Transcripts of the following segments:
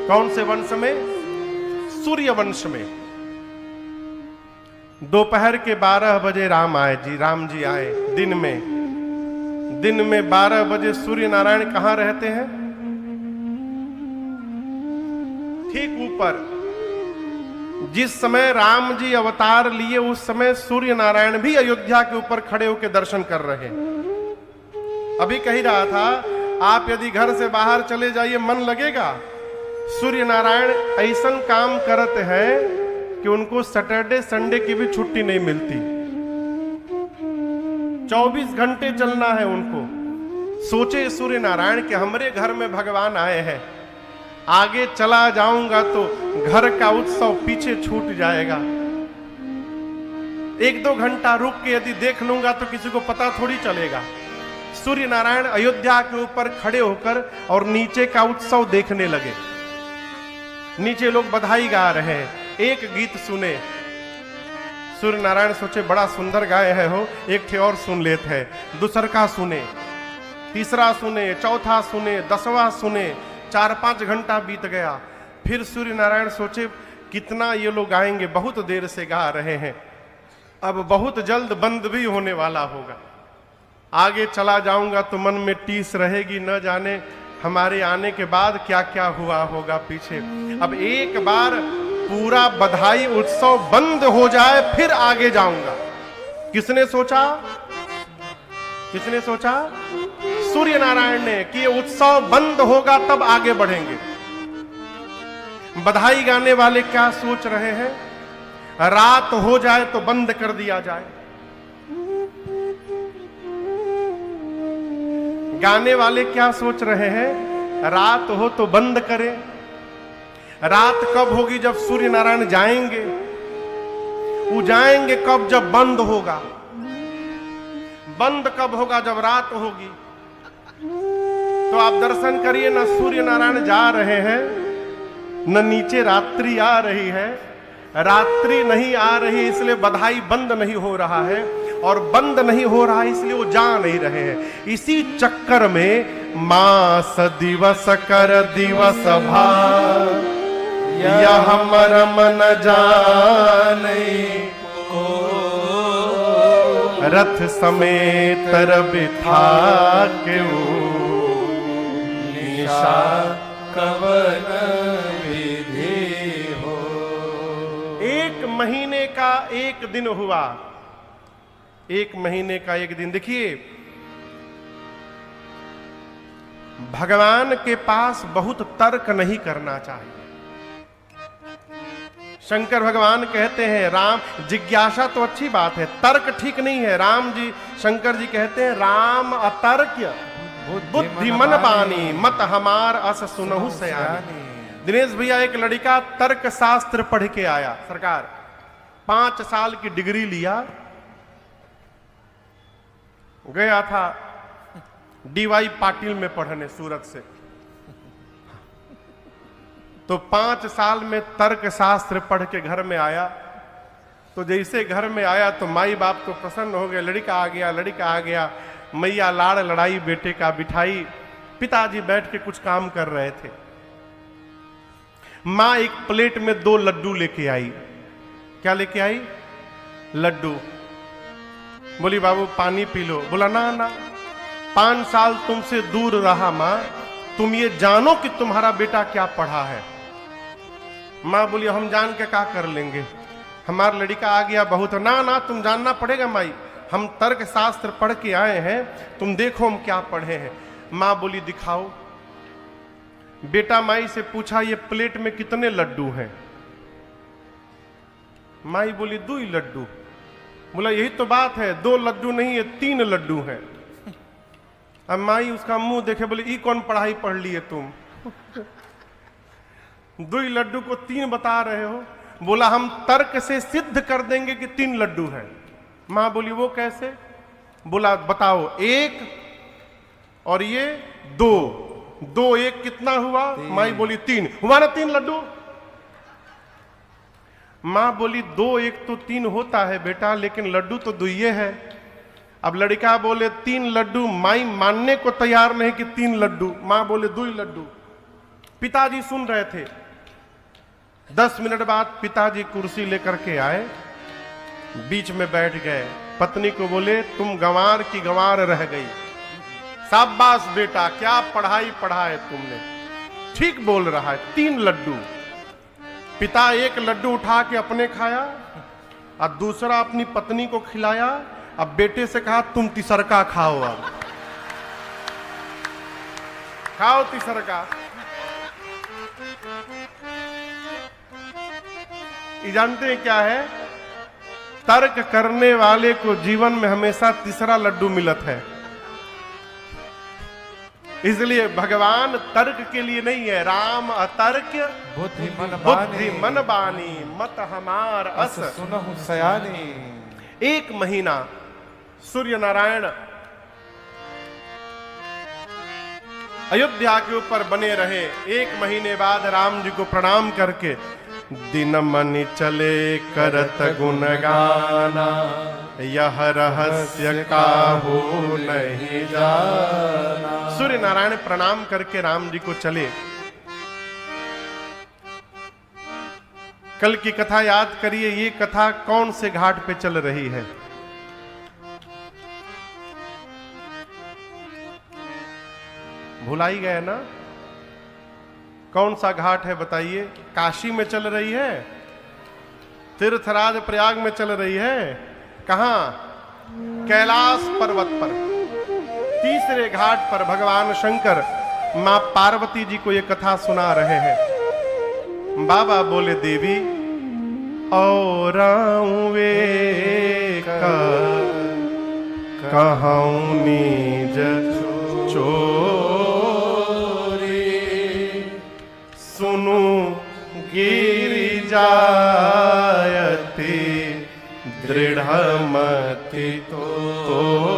कौन से वंश में? सूर्य वंश में। दोपहर के 12 बजे राम जी आए। दिन में 12 बजे सूर्य नारायण कहां रहते हैं? ठीक ऊपर। जिस समय राम जी अवतार लिए उस समय सूर्य नारायण भी अयोध्या के ऊपर खड़े होकर दर्शन कर रहे हैं। अभी कह रहा था, आप यदि घर से बाहर चले जाइए मन लगेगा। सूर्य नारायण ऐसा काम करते हैं कि उनको सैटरडे संडे की भी छुट्टी नहीं मिलती। 24 घंटे चलना है उनको। सोचे सूर्य नारायण कि हमारे घर में भगवान आए हैं, आगे चला जाऊंगा तो घर का उत्सव पीछे छूट जाएगा। 1-2 घंटा रुक के यदि देख लूंगा तो किसी को पता थोड़ी चलेगा। सूर्य नारायण अयोध्या के ऊपर खड़े होकर और नीचे का उत्सव देखने लगे। नीचे लोग बधाई गा रहे हैं। एक गीत सुने, सूर्य नारायण सोचे बड़ा सुंदर गाए है हो, एक ठे और सुन लेते हैं। दूसरा का सुने, तीसरा सुने, चौथा सुने, 10वां सुने। 4-5 घंटा बीत गया। फिर सूर्य नारायण सोचे कितना ये लोग गाएंगे, बहुत देर से गा रहे हैं, अब बहुत जल्द बंद भी होने वाला होगा। आगे चला जाऊंगा तो मन में टीस रहेगी, न जाने हमारे आने के बाद क्या क्या हुआ होगा पीछे। अब एक बार पूरा बधाई उत्सव बंद हो जाए फिर आगे जाऊंगा। किसने सोचा? सूर्य नारायण ने कि ये उत्सव बंद होगा तब आगे बढ़ेंगे। बधाई गाने वाले क्या सोच रहे हैं? रात हो जाए तो बंद कर दिया जाए। गाने वाले क्या सोच रहे हैं? रात हो तो बंद करें। रात कब होगी? जब सूर्य नारायण जाएंगे। वो जाएंगे कब? जब बंद होगा। बंद कब होगा? जब रात होगी। तो आप दर्शन करिए, ना सूर्य नारायण जा रहे हैं, न नीचे रात्रि आ रही है। रात्रि नहीं आ रही इसलिए बधाई बंद नहीं हो रहा है, और बंद नहीं हो रहा है इसलिए वो जा नहीं रहे हैं। इसी चक्कर में मास दिवस कर दिवस भार, यह मरम न जाने को, रथ समेत बिठा के निशा कवन विधि हो। 1 महीने का 1 दिन हुआ। 1 महीने का 1 दिन। देखिए, भगवान के पास बहुत तर्क नहीं करना चाहिए। शंकर भगवान कहते हैं, राम जिज्ञासा तो अच्छी बात है, तर्क ठीक नहीं है। राम जी, शंकर जी कहते हैं, राम अतर्क्य बुद्धि मन बानी, मत हमार अस सुनहु सयानी। दिनेश भैया, एक लड़का तर्क शास्त्र पढ़ के आया। सरकार 5 साल की डिग्री लिया, गया था DY पाटिल में पढ़ने सूरत से। तो 5 साल में तर्क शास्त्र पढ़ के घर में आया। तो जैसे घर में आया तो माई बाप तो प्रसन्न हो गए, लड़का आ गया। मैया लाड़ लड़ाई बेटे का बिठाई। पिताजी बैठ के कुछ काम कर रहे थे। माँ एक प्लेट में 2 लड्डू लेके आई। क्या लेके आई? लड्डू। बोली बाबू पानी पी लो। बोला ना, 5 साल तुमसे दूर रहा माँ, तुम ये जानो कि तुम्हारा बेटा क्या पढ़ा है। माँ बोली हम जान के क्या कर लेंगे, हमारा लड़का आ गया बहुत। ना तुम जानना पड़ेगा माई, हम तर्क शास्त्र पढ़ के आए हैं, तुम देखो हम क्या पढ़े हैं। माँ बोली दिखाओ। बेटा माई से पूछा ये प्लेट में कितने लड्डू हैं? माई बोली 2 ही लड्डू। बोला यही तो बात है, 2 लड्डू नहीं है 3 लड्डू हैं। अब माई उसका मुंह देखे, बोली ई कौन पढ़ाई पढ़ लिए तुम? 2 ही लड्डू को 3 बता रहे हो। बोला हम तर्क से सिद्ध कर देंगे कि 3 लड्डू हैं। मां बोली वो कैसे? बोला बताओ, 1 और ये 2, 2 1 कितना हुआ? माई बोली 3 हुआ ना 3 लड्डू। मां बोली 2 1 तो 3 होता है बेटा, लेकिन लड्डू तो 2 ही है। अब लड़का बोले 3 लड्डू। माई मानने को तैयार नहीं कि 3 लड्डू। मां बोले 2 ही लड्डू। पिताजी सुन रहे थे। 10 मिनट बाद पिताजी कुर्सी लेकर के आए, बीच में बैठ गए। पत्नी को बोले, तुम गंवार की गंवार रह गई। शाबाश बेटा, क्या पढ़ाई पढ़ाए तुमने, ठीक बोल रहा है। 3 लड्डू। पिता एक लड्डू उठा के अपने खाया और दूसरा अपनी पत्नी को खिलाया। अब बेटे से कहा, तुम तीसरका खाओ, अब खाओ तीसरका। ये जानते हैं क्या है? तर्क करने वाले को जीवन में हमेशा तीसरा लड्डू मिलत है। इसलिए भगवान तर्क के लिए नहीं है। राम अतर्क बुद्धि मन बानी मत हमार अस सुनहु सयानी। 1 महीना सूर्य नारायण अयोध्या के ऊपर बने रहे। 1 महीने बाद राम जी को प्रणाम करके दिन मनि चले करत गुणगाना, यह रहस्य काहू नहीं जाना। सूर्य नारायण प्रणाम करके राम जी को चले। कल की कथा याद करिए, ये कथा कौन से घाट पे चल रही है? भुलाई गए ना? कौन सा घाट है बताइए? काशी में चल रही है, तीर्थराज प्रयाग में चल रही है, कहां? कैलाश पर्वत पर। तीसरे घाट पर भगवान शंकर मां पार्वती जी को यह कथा सुना रहे हैं। बाबा बोले, देवी और कहूं नीज चोरी, सुनु गिरि जायते दृढ़मति तोरी।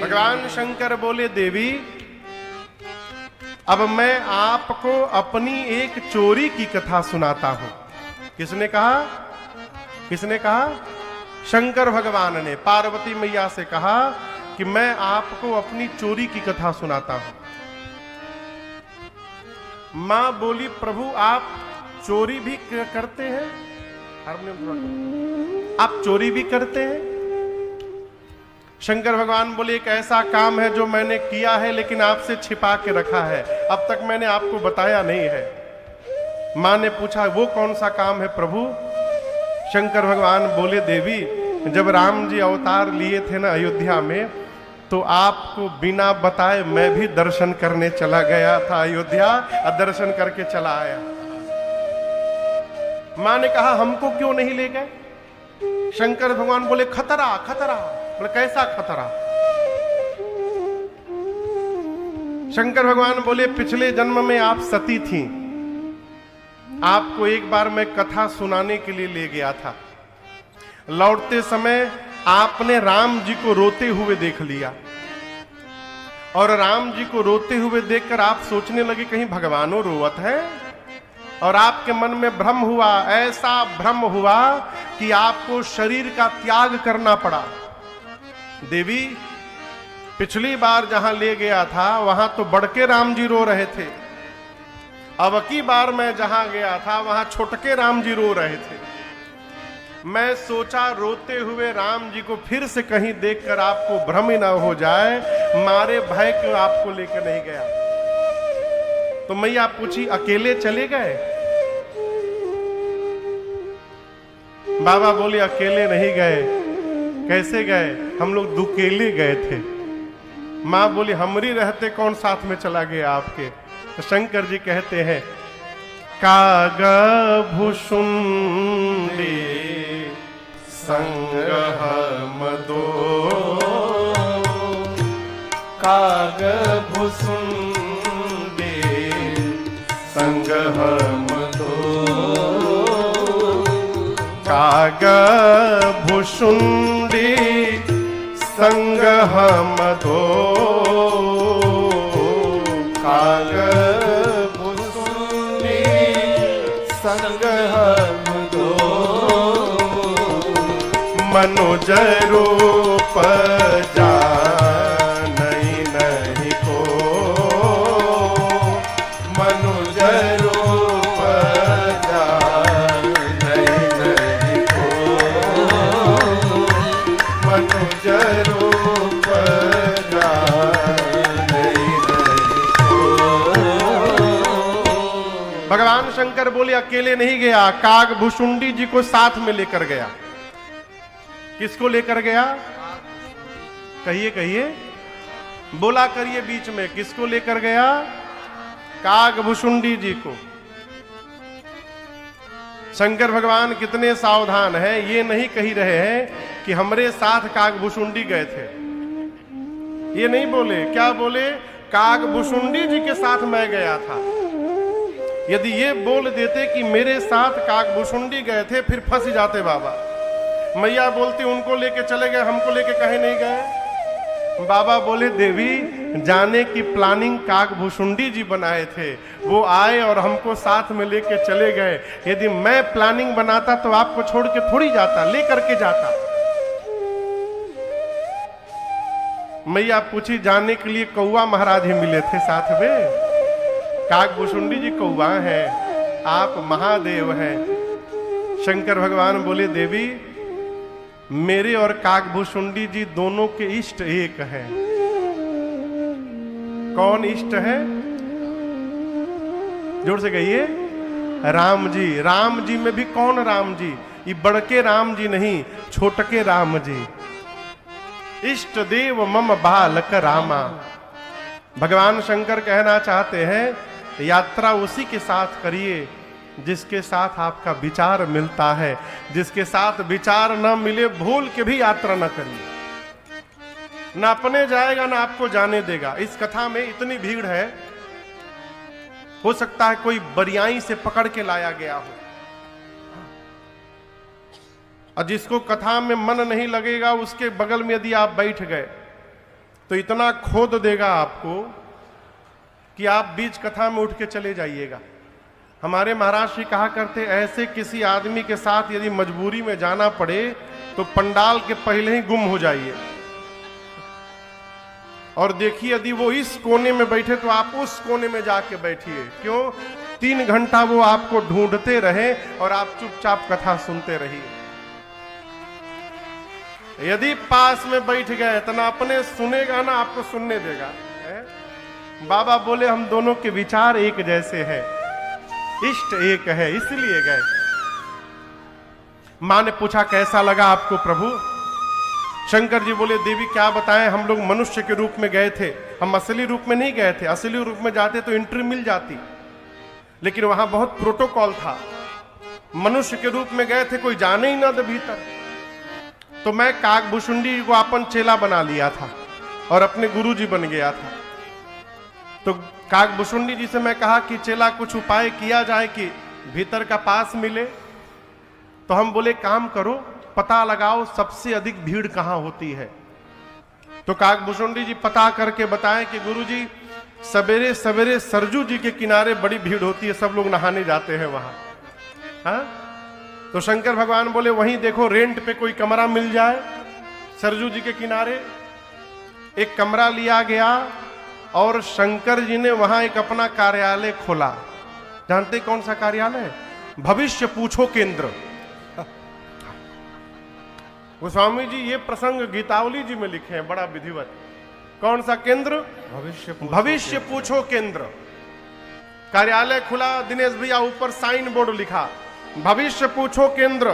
भगवान शंकर बोले, देवी अब मैं आपको अपनी एक चोरी की कथा सुनाता हूं। किसने कहा? किसने कहा? शंकर भगवान ने पार्वती मैया से कहा कि मैं आपको अपनी चोरी की कथा सुनाता हूं। मां बोली, प्रभु आप चोरी भी करते हैं? आप चोरी भी करते हैं? शंकर भगवान बोले, एक ऐसा काम है जो मैंने किया है लेकिन आपसे छिपा के रखा है, अब तक मैंने आपको बताया नहीं है। मां ने पूछा, वो कौन सा काम है प्रभु? शंकर भगवान बोले, देवी जब राम जी अवतार लिए थे ना अयोध्या में, तो आपको बिना बताए मैं भी दर्शन करने चला गया था अयोध्या, और दर्शन करके चला आया। मां ने कहा, हमको क्यों नहीं ले गए? शंकर भगवान बोले, खतरा खतरा। बोले, कैसा खतरा? शंकर भगवान बोले, पिछले जन्म में आप सती थी, आपको एक बार मैं कथा सुनाने के लिए ले गया था। लौटते समय आपने राम जी को रोते हुए देख लिया, और राम जी को रोते हुए देखकर आप सोचने लगे कहीं भगवानों रोवत है, और आपके मन में भ्रम हुआ, ऐसा भ्रम हुआ कि आपको शरीर का त्याग करना पड़ा। देवी पिछली बार जहां ले गया था वहां तो बड़के राम जी रो रहे थे, अब की बार मैं जहां गया था वहां छोटके राम जी रो रहे थे। मैं सोचा रोते हुए राम जी को फिर से कहीं देखकर आपको भ्रम न हो जाए, मारे भय क्यों आपको लेकर नहीं गया। तो मैया पूछी, अकेले चले गए? बाबा बोले, अकेले नहीं गए। कैसे गए? हम लोग दुकेले गए थे। मां बोली, हमरी रहते कौन साथ में चला गया आपके? तो शंकर जी कहते हैं, काग भुषुंडी संग मदो, काग भुषुंडी संग मदो, काग भुषुंडी संग मदो, काग भुषुंडी संग मदो, मनुज रूप जानई नहीं को, मनुज रूप भगवान शंकर बोले अकेले नहीं गया, काग भुषुंडी जी को साथ में लेकर गया। किसको लेकर गया? कहिए कहिए, बोला करिए बीच में, किसको लेकर गया? काग भुषुंडी जी को। शंकर भगवान कितने सावधान हैं, ये नहीं कही रहे हैं कि हमरे साथ काग भुषुंडी गए थे। ये नहीं बोले, क्या बोले? काग भुषुंडी जी के साथ मैं गया था। यदि ये बोल देते कि मेरे साथ काग भुषुंडी गए थे, फिर फंस जाते बाबा। मैया बोलती उनको लेके चले गए, हमको लेके कहीं नहीं गए। बाबा बोले देवी, जाने की प्लानिंग काग भुषुंडी जी बनाए थे, वो आए और हमको साथ में लेके चले गए। यदि मैं प्लानिंग बनाता तो आपको छोड़ के थोड़ी जाता, लेकर के जाता। मैया पूछी, जाने के लिए कौआ महाराज ही मिले थे साथ में? काग भुषुंडी जी कौआ हैं, आप महादेव हैं। शंकर भगवान बोले देवी, मेरे और कागभुषुंडी जी दोनों के इष्ट एक हैं। कौन इष्ट है? जोर से कहिए, राम जी। राम जी में भी कौन राम जी? ये बड़के राम जी नहीं, छोटके राम जी। इष्ट देव मम बालक रामा। भगवान शंकर कहना चाहते हैं, यात्रा उसी के साथ करिए जिसके साथ आपका विचार मिलता है। जिसके साथ विचार न मिले, भूल के भी यात्रा न करिए। ना अपने जाएगा ना आपको जाने देगा। इस कथा में इतनी भीड़ है, हो सकता है कोई बरियाई से पकड़ के लाया गया हो, और जिसको कथा में मन नहीं लगेगा उसके बगल में यदि आप बैठ गए तो इतना खोद देगा आपको कि आप बीच कथा में उठ के चले जाइएगा। हमारे महाराज श्री कहा करते, ऐसे किसी आदमी के साथ यदि मजबूरी में जाना पड़े तो पंडाल के पहले ही गुम हो जाइए, और देखिए यदि वो इस कोने में बैठे तो आप उस कोने में जाके बैठिए। क्यों? 3 घंटा वो आपको ढूंढते रहे और आप चुपचाप कथा सुनते रहिए। यदि पास में बैठ गए तो ना अपने सुनेगा ना आपको सुनने देगा। बाबा बोले हम दोनों के विचार एक जैसे हैं, इष्ट एक है, इसलिए गए। मां ने पूछा कैसा लगा आपको प्रभु? शंकर जी बोले देवी क्या बताएं, हम लोग मनुष्य के रूप में गए थे, हम असली रूप में नहीं गए थे। असली रूप में जाते तो एंट्री मिल जाती, लेकिन वहां बहुत प्रोटोकॉल था। मनुष्य के रूप में गए थे, कोई जाने ही ना दे भीतर। तो मैं कागभुषुंडी को अपन चेला बना लिया था और अपने गुरु जी बन गया था। तो कागभुषुंडी जी से मैं कहा कि चेला कुछ उपाय किया जाए कि भीतर का पास मिले। तो हम बोले काम करो, पता लगाओ सबसे अधिक भीड़ कहां होती है। तो कागभुषुंडी जी पता करके बताएं कि गुरुजी सवेरे सवेरे सरजू जी के किनारे बड़ी भीड़ होती है, सब लोग नहाने जाते हैं वहां। हाँ? तो शंकर भगवान बोले वहीं देखो रेंट पे कोई कमरा मिल जाए सरजू जी के किनारे। एक कमरा लिया गया और शंकर जी ने वहां एक अपना कार्यालय खोला। जानते कौन सा कार्यालय? भविष्य पूछो केंद्र। गोस्वामी जी ये प्रसंग गीतावली जी में लिखे हैं, बड़ा विधिवत। कौन सा केंद्र? भविष्य पूछो केंद्र। कार्यालय खुला, दिनेश भैया ऊपर साइन बोर्ड लिखा भविष्य पूछो केंद्र,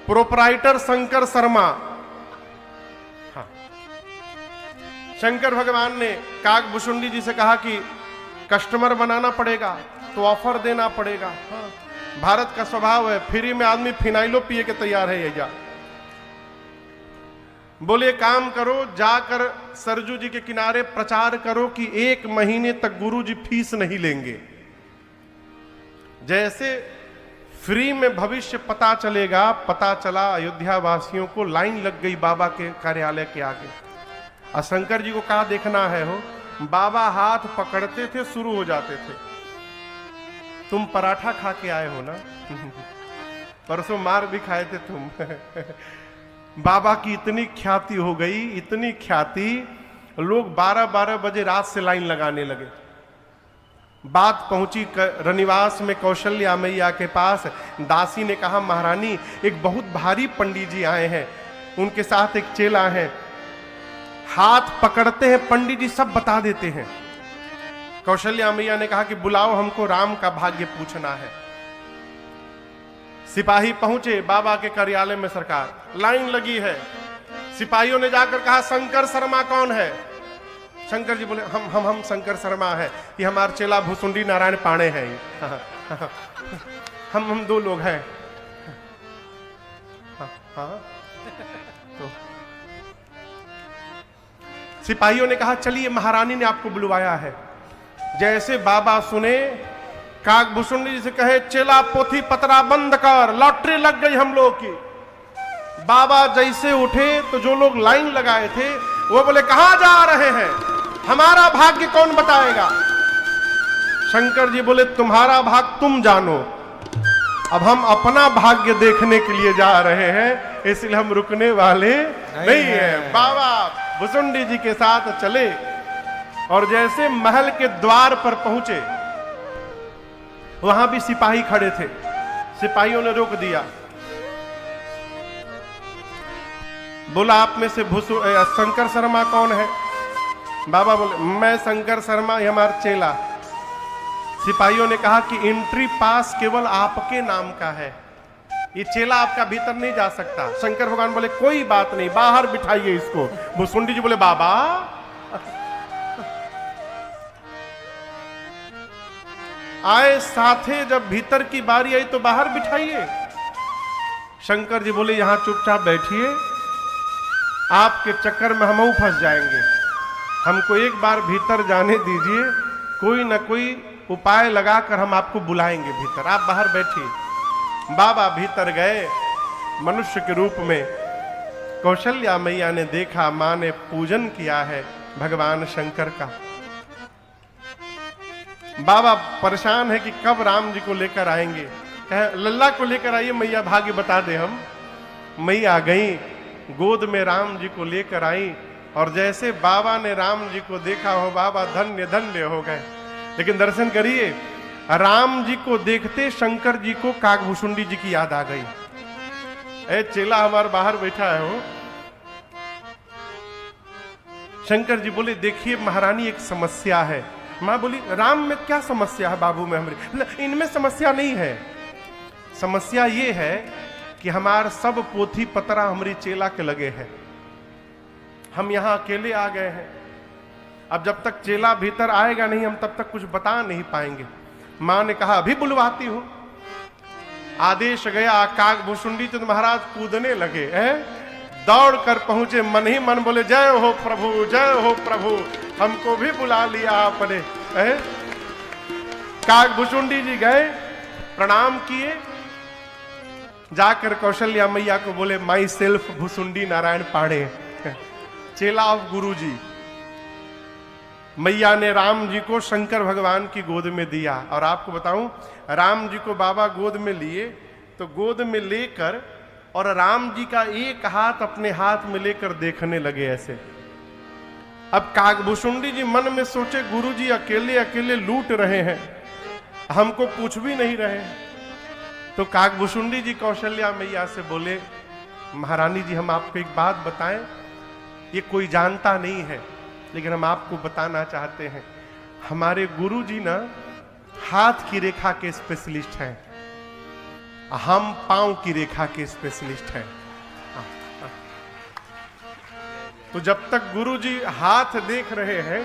प्रोपराइटर शंकर शर्मा। हाँ। शंकर भगवान ने कागभुषुंडी जी से कहा कि कस्टमर बनाना पड़ेगा तो ऑफर देना पड़ेगा। हाँ। भारत का स्वभाव है, फ्री में आदमी फिनाइलो पिए के तैयार है यही। बोले काम करो, जाकर सरजू जी के किनारे प्रचार करो कि 1 महीने तक गुरु जी फीस नहीं लेंगे। जैसे फ्री में भविष्य पता चलेगा, पता चला अयोध्या वासियों को, लाइन लग गई बाबा के कार्यालय के आगे। और शंकर जी को कहा देखना है हो, बाबा हाथ पकड़ते थे, शुरू हो जाते थे। तुम पराठा खा के आए हो ना? परसों मार भी खाए थे तुम। बाबा की इतनी ख्याति हो गई, इतनी ख्याति, लोग 12-12 बजे रात से लाइन लगाने लगे। बात पहुंची रनिवास में कौशल्या मैया के पास। दासी ने कहा महारानी एक बहुत भारी पंडित जी आए हैं, उनके साथ एक चेला है, हाथ पकड़ते हैं पंडित जी सब बता देते हैं। कौशल्या मैया ने कहा कि बुलाओ, हमको राम का भाग्य पूछना है। सिपाही पहुंचे बाबा के कार्यालय में, सरकार लाइन लगी है। सिपाहियों ने जाकर कहा शंकर शर्मा कौन है? शंकर जी बोले हम शंकर शर्मा है, ये हमारे चेला भुसुंडी नारायण पाणे हैं। हम दो लोग हैं। हाँ। तो सिपाहियों ने कहा चलिए, महारानी ने आपको बुलवाया है। जैसे बाबा सुने, काग भुसुंडी जी से कहे चेला पोथी पतरा बंद कर, लॉटरी लग गई हम लोग की। बाबा जैसे उठे तो जो लोग लाइन लगाए थे वो बोले कहां जा रहे हैं, हमारा भाग्य कौन बताएगा? शंकर जी बोले तुम्हारा भाग तुम जानो, अब हम अपना भाग्य देखने के लिए जा रहे हैं, इसलिए हम रुकने वाले नहीं है। बाबा भुसुंडी जी के साथ चले और जैसे महल के द्वार पर पहुंचे, वहां भी सिपाही खड़े थे। सिपाहियों ने रोक दिया, बोला आप में से शंकर शर्मा कौन है? बाबा बोले मैं शंकर शर्मा, ये हमारा चेला। सिपाहियों ने कहा कि एंट्री पास केवल आपके नाम का है, ये चेला आपका भीतर नहीं जा सकता। शंकर भगवान बोले कोई बात नहीं, बाहर बिठाइए इसको। भुसुंडी जी बोले बाबा आए साथे, जब भीतर की बारी आई तो बाहर बिठाइए। शंकर जी बोले यहां चुपचाप बैठिए, आपके चक्कर में हम फंस जाएंगे, हमको एक बार भीतर जाने दीजिए, कोई ना कोई उपाय लगाकर हम आपको बुलाएंगे भीतर, आप बाहर बैठिए। बाबा भीतर गए मनुष्य के रूप में। कौशल्या मैया ने देखा, मां ने पूजन किया है भगवान शंकर का। बाबा परेशान है कि कब राम जी को लेकर आएंगे, कहे लल्ला को लेकर आइए मैया, भाग्य बता दे हम। मैया गई, गोद में राम जी को लेकर आई, और जैसे बाबा ने राम जी को देखा हो, बाबा धन्य धन्य हो गए। लेकिन दर्शन करिए, राम जी को देखते शंकर जी को कागभूषुंडी जी की याद आ गई। ए चेला हमारे बाहर बैठा है हो। शंकर जी बोले देखिए महारानी एक समस्या है। मां बोली राम में क्या समस्या है बाबू में हमारी? इनमें समस्या नहीं है, समस्या ये है कि हमार सब पोथी पतरा हमारी चेला के लगे हैं, हम यहां अकेले आ गए हैं। अब जब तक चेला भीतर आएगा नहीं, हम तब तक कुछ बता नहीं पाएंगे। मां ने कहा अभी बुलवाती हूं। आदेश गया, कागभूषुंडी तो महाराज कूदने लगे, दौड़ कर पहुंचे, मन ही मन बोले जय हो प्रभु, जय हो प्रभु, हमको भी बुला लिया आपने। कागभूषुंडी जी गए, प्रणाम किए, जाकर कौशल्या मैया को बोले माई सेल्फ भुसुंडी नारायण पाणे, चेला ऑफ गुरु जी। मैया ने राम जी को शंकर भगवान की गोद में दिया। और आपको बताऊं, राम जी को बाबा गोद में लिए तो गोद में लेकर और राम जी का एक हाथ अपने हाथ में लेकर देखने लगे ऐसे। अब कागभूषुंडी जी मन में सोचे गुरु जी अकेले अकेले लूट रहे हैं, हमको पूछ भी नहीं रहे हैं। तो कागभूषुंडी जी कौशल्या मैया से बोले महारानी जी हम आपको एक बात बताएं, ये कोई जानता नहीं है लेकिन हम आपको बताना चाहते हैं, हमारे गुरु जी ना हाथ की रेखा के स्पेशलिस्ट हैं, हम पांव की रेखा के स्पेशलिस्ट हैं। तो जब तक गुरु जी हाथ देख रहे हैं,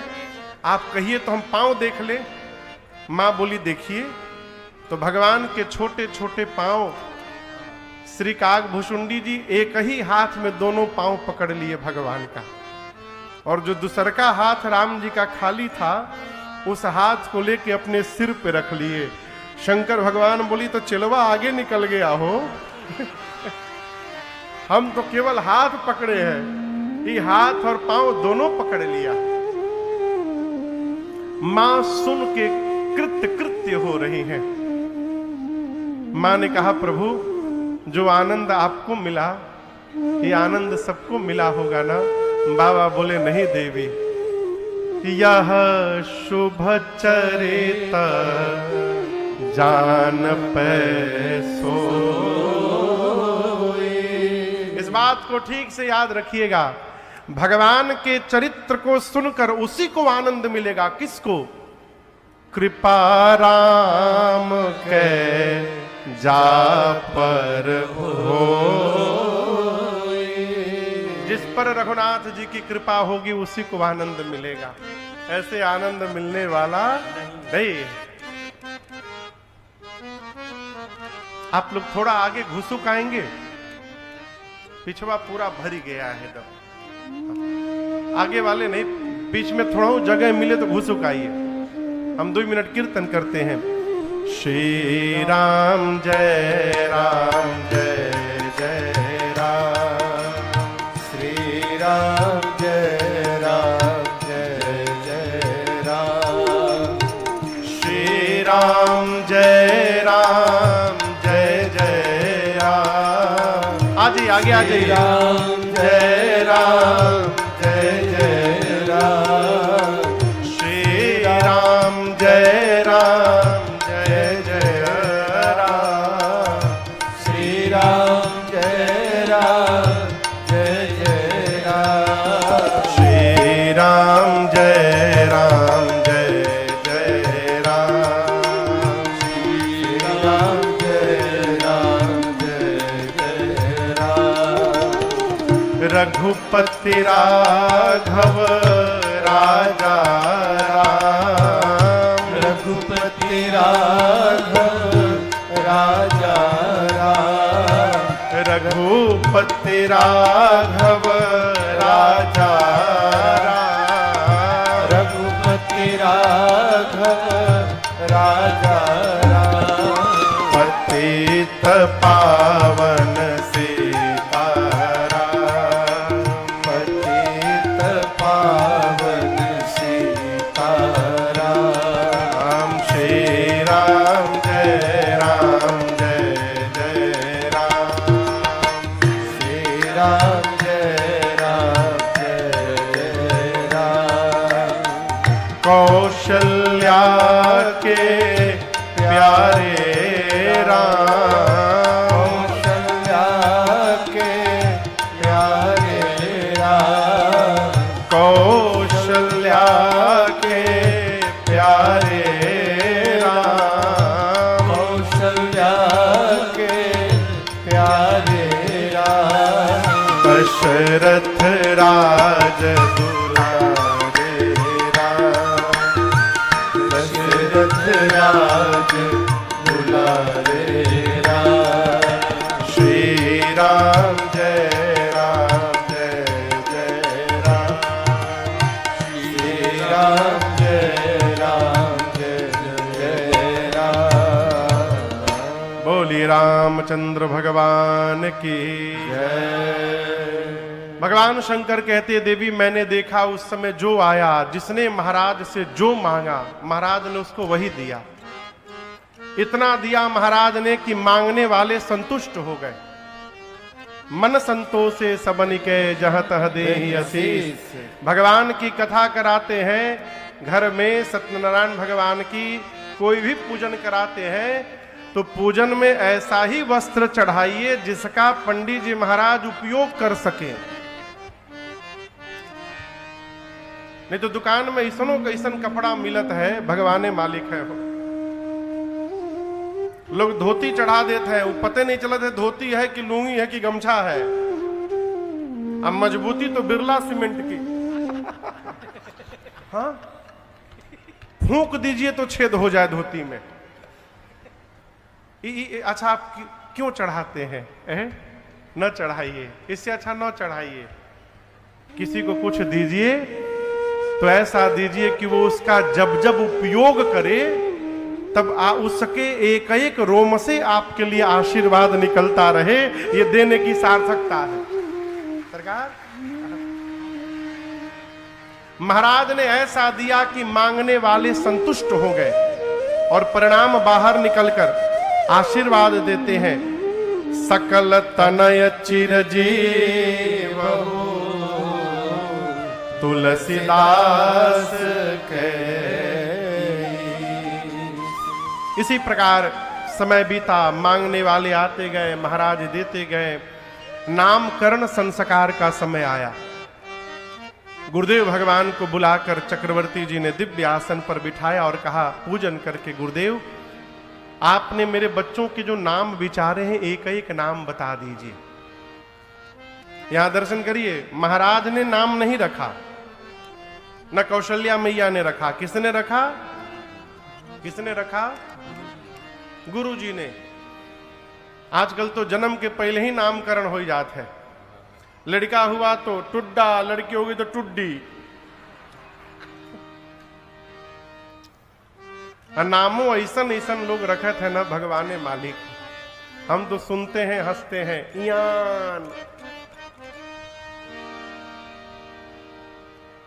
आप कहिए तो हम पांव देख ले। मां बोली देखिए। तो भगवान के छोटे छोटे पांव, श्री कागभूषुंडी जी एक ही हाथ में दोनों पांव पकड़ लिए भगवान का, और जो दूसरा हाथ राम जी का खाली था उस हाथ को लेके अपने सिर पे रख लिए। शंकर भगवान बोली तो चिलवा आगे निकल गया हो, हम तो केवल हाथ पकड़े हैं, ये हाथ और पांव दोनों पकड़ लिया। मां सुन के कृत्य कृत्य हो रही हैं। मां ने कहा प्रभु जो आनंद आपको मिला, ये आनंद सबको मिला होगा ना? बाबा बोले नहीं देवी, यह शुभ चरिता जान पैसो। इस बात को ठीक से याद रखिएगा, भगवान के चरित्र को सुनकर उसी को आनंद मिलेगा। किसको? कृपा राम के जा पर हो। जिस पर रघुनाथ जी की कृपा होगी उसी को आनंद मिलेगा, ऐसे आनंद मिलने वाला नहीं। आप लोग थोड़ा आगे घुसुक आएंगे, पिछवा पूरा भर ही गया है एकदम। आगे वाले नहीं, बीच में थोड़ा जगह मिले तो घुसुक आइए। हम 2 मिनट कीर्तन करते हैं। श्री राम जय राम जय जय राम, श्री राम जय राम जय जय राम, श्री राम जय राम जय जय राम। आइए आगे आ जाइए। राम जय राम जय जय राम, श्री राम जय राम जय जय राम, श्री राम जय राम जय जय राम, श्री राम जय राम जय जय राम, श्री राम जय राम जय जय राम, रघुपति राघव राजा राम, रघुपति राघव राजा राम, रघुपति राघव राजा राम, रघुपति राघव राजा राम, पतित पावन सीताराम, पतित पावन सीताराम, श्री राम जय राम जय जय राम, श्री राम जय राम जय जय राम, कौशल्या के प्यारे राम, कौशल्या के प्यारे राम, कौशल्या के प्यारे राम, कौशल्या के प्यारे राम, दशरथ राज दुलारे राम, दशरथ राज दुलारे राम, श्री राम जय राम जय जय राम, श्री राम जय राम जय जय राम, बोली रामचंद्र भगवान की जय। भगवान शंकर कहते, देवी मैंने देखा उस समय जो आया, जिसने महाराज से जो मांगा महाराज ने उसको वही दिया। इतना दिया महाराज ने कि मांगने वाले संतुष्ट हो गए। मन संतोषे सबन के जहाँ तह देहि आशीष। भगवान की कथा कराते हैं घर में, सत्यनारायण भगवान की कोई भी पूजन कराते हैं तो पूजन में ऐसा ही वस्त्र चढ़ाइए जिसका पंडित जी महाराज उपयोग कर सके। नहीं तो दुकान में ऐसनो कैसन कपड़ा मिलत है, भगवाने मालिक है। लोग धोती चढ़ा देते हैं, वो पते नहीं चलते है धोती है कि लुंगी है कि गमछा है। अब मजबूती तो बिरला सीमेंट की, हाँ फूंक दीजिए तो छेद हो जाए धोती में। अच्छा आप क्यों चढ़ाते हैं? न चढ़ाइए, इससे अच्छा न चढ़ाइए। किसी को कुछ दीजिए तो ऐसा दीजिए कि वो उसका जब जब उपयोग करे तब उसके एक एक रोम से आपके लिए आशीर्वाद निकलता रहे। ये देने की सार्थकता है। सरकार महाराज ने ऐसा दिया कि मांगने वाले संतुष्ट हो गए और परिणाम बाहर निकलकर आशीर्वाद देते हैं। सकल तनय चिरजीव तुलसीदास के। इसी प्रकार समय बीता, मांगने वाले आते गए, महाराज देते गए। नामकरण संस्कार का समय आया। गुरुदेव भगवान को बुलाकर चक्रवर्ती जी ने दिव्य आसन पर बिठाया और कहा पूजन करके, गुरुदेव आपने मेरे बच्चों के जो नाम विचारे हैं एक एक नाम बता दीजिए। यहां दर्शन करिए, महाराज ने नाम नहीं रखा, न कौशल्या मैया ने रखा। किसने रखा? किसने रखा? गुरु जी ने। आजकल तो जन्म के पहले ही नामकरण हो जाते हैं। लड़का हुआ तो टुड्डा, लड़की होगी तो टुड्डी। नामों ऐसन ऐसन लोग रखे थे ना भगवान मालिक, हम तो सुनते हैं हंसते हैं। इयान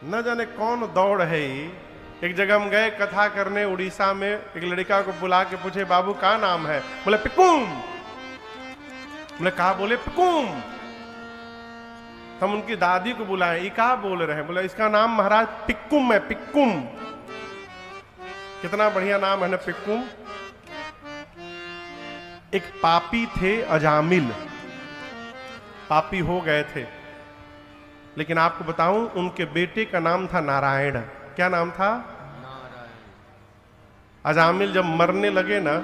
न जाने कौन दौड़ है ये। एक जगह हम गए कथा करने उड़ीसा में, एक लड़का को बुला के पूछे बाबू का नाम है? बोले पिकुम। बोले कहा? बोले पिकुम। हम उनकी दादी को बुलाए, ये क्या बोल रहे हैं? बोले इसका नाम महाराज पिक्कुम है, पिक्कुम। कितना बढ़िया नाम है ना पिक्कुम। एक पापी थे अजामिल, पापी हो गए थे, लेकिन आपको बताऊं उनके बेटे का नाम था नारायण। क्या नाम था? अजामिल जब मरने लगे ना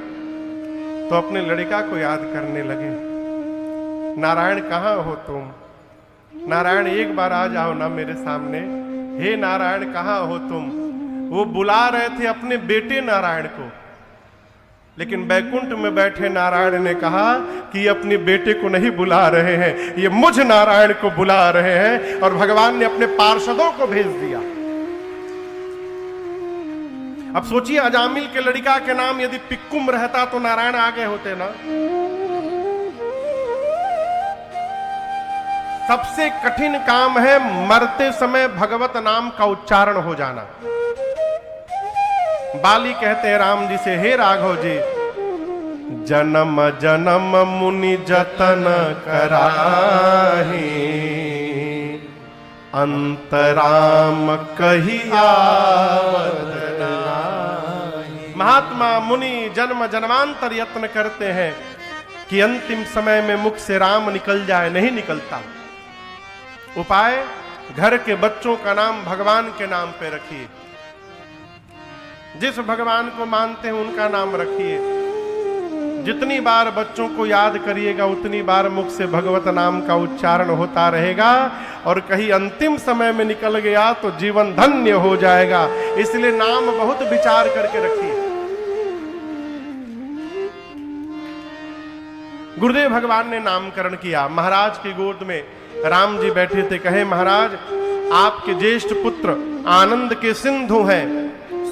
तो अपने लड़का को याद करने लगे, नारायण कहाँ हो तुम? नारायण एक बार आ जाओ ना मेरे सामने। हे नारायण कहाँ हो तुम? वो बुला रहे थे अपने बेटे नारायण को, लेकिन बैकुंठ में बैठे नारायण ने कहा कि ये अपने बेटे को नहीं बुला रहे हैं, ये मुझ नारायण को बुला रहे हैं। और भगवान ने अपने पार्षदों को भेज दिया। अब सोचिए अजामिल के लड़का के नाम यदि पिक्कुम रहता तो नारायण आगे होते ना। सबसे कठिन काम है मरते समय भगवत नाम का उच्चारण हो जाना। बाली कहते हैं राम जी से, हे राघव जी, जन्म जन्म मुनि जतन कराही, अंतराम कही आवत नाही। महात्मा मुनि जन्म जन्मांतर यत्न करते हैं कि अंतिम समय में मुख से राम निकल जाए, नहीं निकलता। उपाय, घर के बच्चों का नाम भगवान के नाम पे रखिए। जिस भगवान को मानते हैं उनका नाम रखिए। जितनी बार बच्चों को याद करिएगा उतनी बार मुख से भगवत नाम का उच्चारण होता रहेगा। और कहीं अंतिम समय में निकल गया तो जीवन धन्य हो जाएगा। इसलिए नाम बहुत विचार करके रखिए। गुरुदेव भगवान ने नामकरण किया। महाराज की गोद में राम जी बैठे थे। कहे महाराज आपके ज्येष्ठ पुत्र आनंद के सिंधु हैं,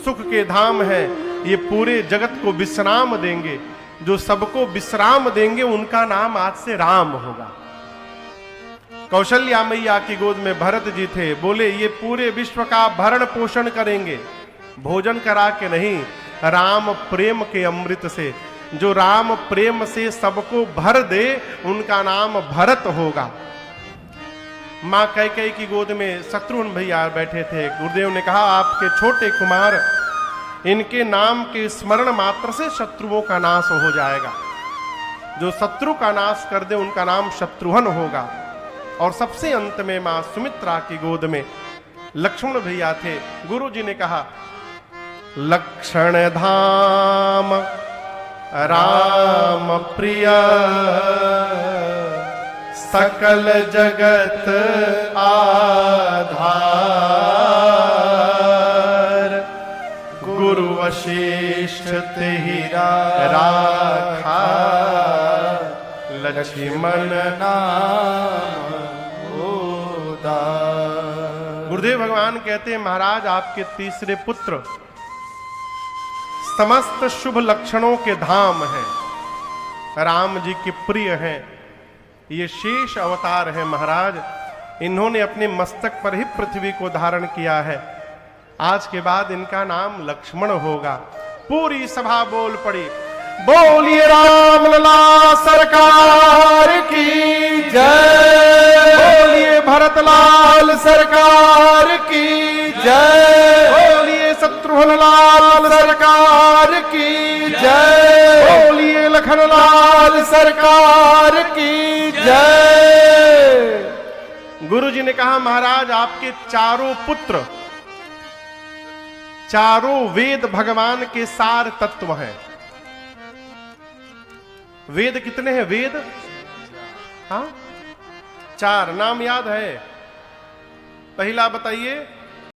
सुख के धाम हैं, ये पूरे जगत को विश्राम देंगे। जो सबको विश्राम देंगे उनका नाम आज से राम होगा। कौशल्या मैया की गोद में भरत जी थे। बोले ये पूरे विश्व का भरण पोषण करेंगे, भोजन करा के नहीं, राम प्रेम के अमृत से। जो राम प्रेम से सबको भर दे उनका नाम भरत होगा। मां कैकेयी की गोद में शत्रुघ्न भैया बैठे थे। गुरुदेव ने कहा आपके छोटे कुमार, इनके नाम के स्मरण मात्र से शत्रुओं का नाश हो जाएगा। जो शत्रु का नाश कर दे उनका नाम शत्रुघ्न होगा। और सबसे अंत में मां सुमित्रा की गोद में लक्ष्मण भैया थे। गुरु जी ने कहा लक्षण धाम राम प्रिय, सकल जगत आधार, गुरु वशिष्ठ तेहि राखा, लक्ष्मण नाम उदार। गुरुदेव भगवान कहते हैं महाराज आपके तीसरे पुत्र समस्त शुभ लक्षणों के धाम हैं, राम जी के प्रिय हैं। ये शेष अवतार है महाराज, इन्होंने अपने मस्तक पर ही पृथ्वी को धारण किया है। आज के बाद इनका नाम लक्ष्मण होगा। पूरी सभा बोल पड़ी, बोलिए राम लला सरकार की जय, बोलिए भरतलाल सरकार की जय, बोलिए शत्रुघ्न लाल सरकार की जय, बोलिए लखन लाल सरकार की जय। गुरुजी ने कहा महाराज आपके चारों पुत्र चारों वेद भगवान के सार तत्व हैं। वेद कितने हैं? वेद हाँ 4 नाम याद है? पहला बताइए।